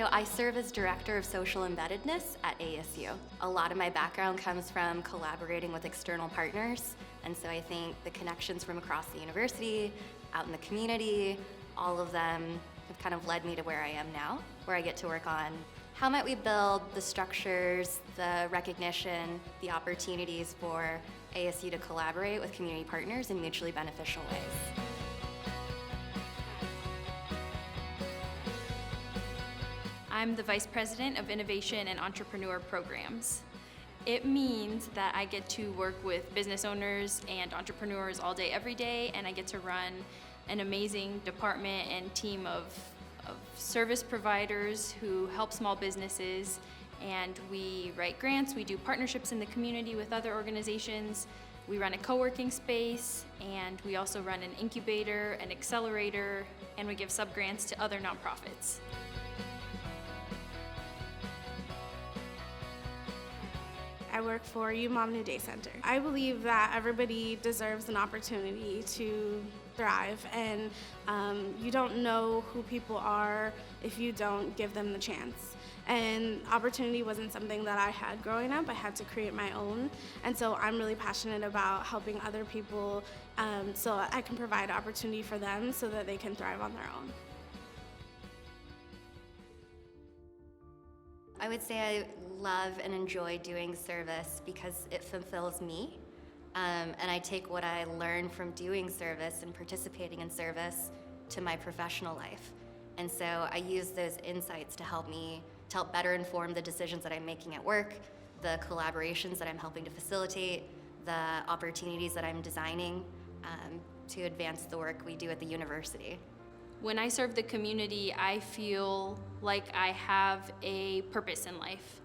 So I serve as Director of Social Embeddedness at ASU. A lot of my background comes from collaborating with external partners, and so I think the connections from across the university, out in the community, all of them have kind of led me to where I am now, where I get to work on how might we build the structures, the recognition, the opportunities for ASU to collaborate with community partners in mutually beneficial ways. I'm the Vice President of Innovation and Entrepreneur Programs. It means that I get to work with business owners and entrepreneurs all day, every day, and I get to run an amazing department and team of service providers who help small businesses, and we write grants, we do partnerships in the community with other organizations, we run a co-working space, and we also run an incubator, an accelerator, and we give sub-grants to other nonprofits. I work for UMOM New Day Center. I believe that everybody deserves an opportunity to thrive, and you don't know who people are if you don't give them the chance. And opportunity wasn't something that I had growing up. I had to create my own, and so I'm really passionate about helping other people so I can provide opportunity for them so that they can thrive on their own. I would say I love and enjoy doing service because it fulfills me, and I take what I learn from doing service and participating in service to my professional life. And so I use those insights to help better inform the decisions that I'm making at work, the collaborations that I'm helping to facilitate, the opportunities that I'm designing to advance the work we do at the university. When I serve the community, I feel like I have a purpose in life.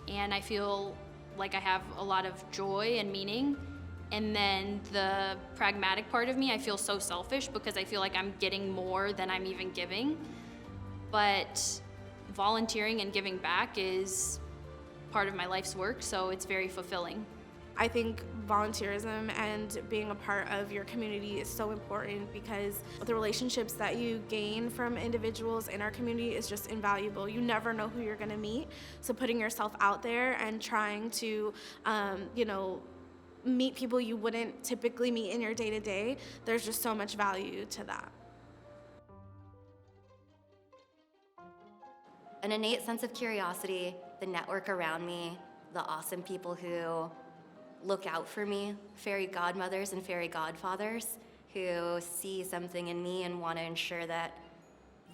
And I feel like I have a lot of joy and meaning. And then the pragmatic part of me, I feel so selfish because I feel like I'm getting more than I'm even giving. But volunteering and giving back is part of my life's work, so it's very fulfilling. I think volunteerism and being a part of your community is so important because the relationships that you gain from individuals in our community is just invaluable. You never know who you're going to meet, so putting yourself out there and trying to, meet people you wouldn't typically meet in your day-to-day, there's just so much value to that. An innate sense of curiosity, the network around me, the awesome people who look out for me, fairy godmothers and fairy godfathers who see something in me and want to ensure that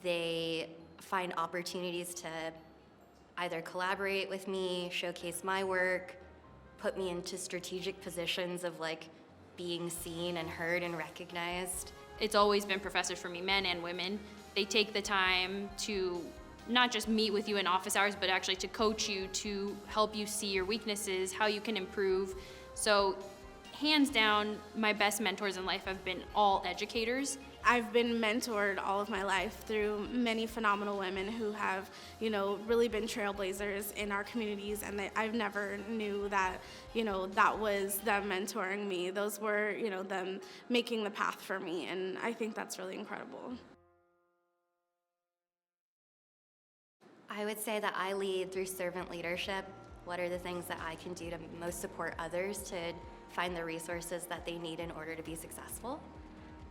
they find opportunities to either collaborate with me, showcase my work, put me into strategic positions of being seen and heard and recognized. It's always been professors for me, men and women. They take the time to not just meet with you in office hours, but actually to coach you, to help you see your weaknesses, how you can improve. So hands down, my best mentors in life have been all educators. I've been mentored all of my life through many phenomenal women who have, really been trailblazers in our communities, and I've never knew that, that was them mentoring me. Those were, them making the path for me, and I think that's really incredible. I would say that I lead through servant leadership. What are the things that I can do to most support others to find the resources that they need in order to be successful?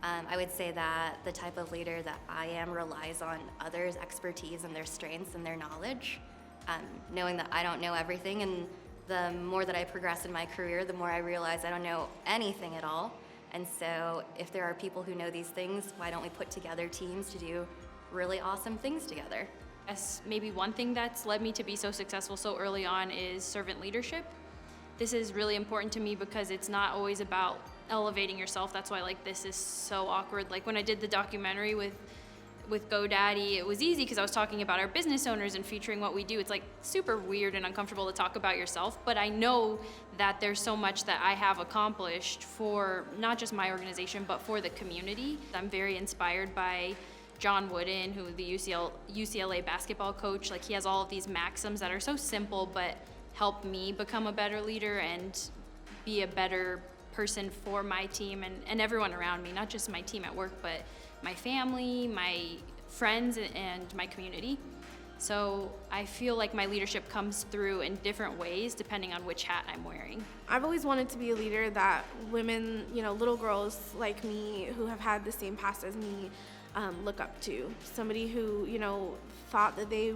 I would say that the type of leader that I am relies on others' expertise and their strengths and their knowledge, knowing that I don't know everything, and the more that I progress in my career, the more I realize I don't know anything at all. And so if there are people who know these things, why don't we put together teams to do really awesome things together? Yes, maybe one thing that's led me to be so successful so early on is servant leadership. This is really important to me because it's not always about elevating yourself. That's why this is so awkward. When I did the documentary with GoDaddy, it was easy because I was talking about our business owners and featuring what we do. It's super weird and uncomfortable to talk about yourself, but I know that there's so much that I have accomplished for not just my organization, but for the community. I'm very inspired by John Wooden, who the UCLA basketball coach. He has all of these maxims that are so simple but help me become a better leader and be a better person for my team and everyone around me, not just my team at work, but my family, my friends, and my community. So I feel like my leadership comes through in different ways depending on which hat I'm wearing. I've always wanted to be a leader that women, little girls like me who have had the same past as me, look up to. Somebody who, thought that they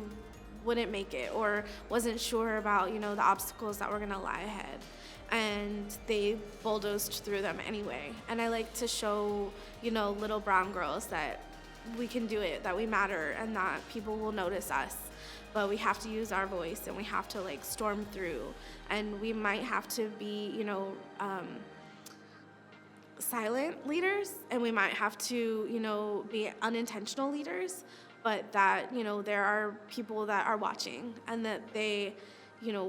wouldn't make it or wasn't sure about, the obstacles that were gonna lie ahead. And they bulldozed through them anyway. And I like to show, little brown girls that we can do it, that we matter, and that people will notice us. But we have to use our voice, and we have to storm through. And we might have to be, silent leaders, and we might have to, be unintentional leaders, but that, there are people that are watching, and that they,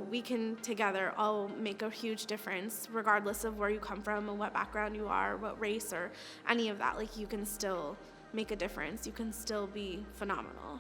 we can together all make a huge difference, regardless of where you come from and what background you are, what race or any of that. You can still make a difference. You can still be phenomenal.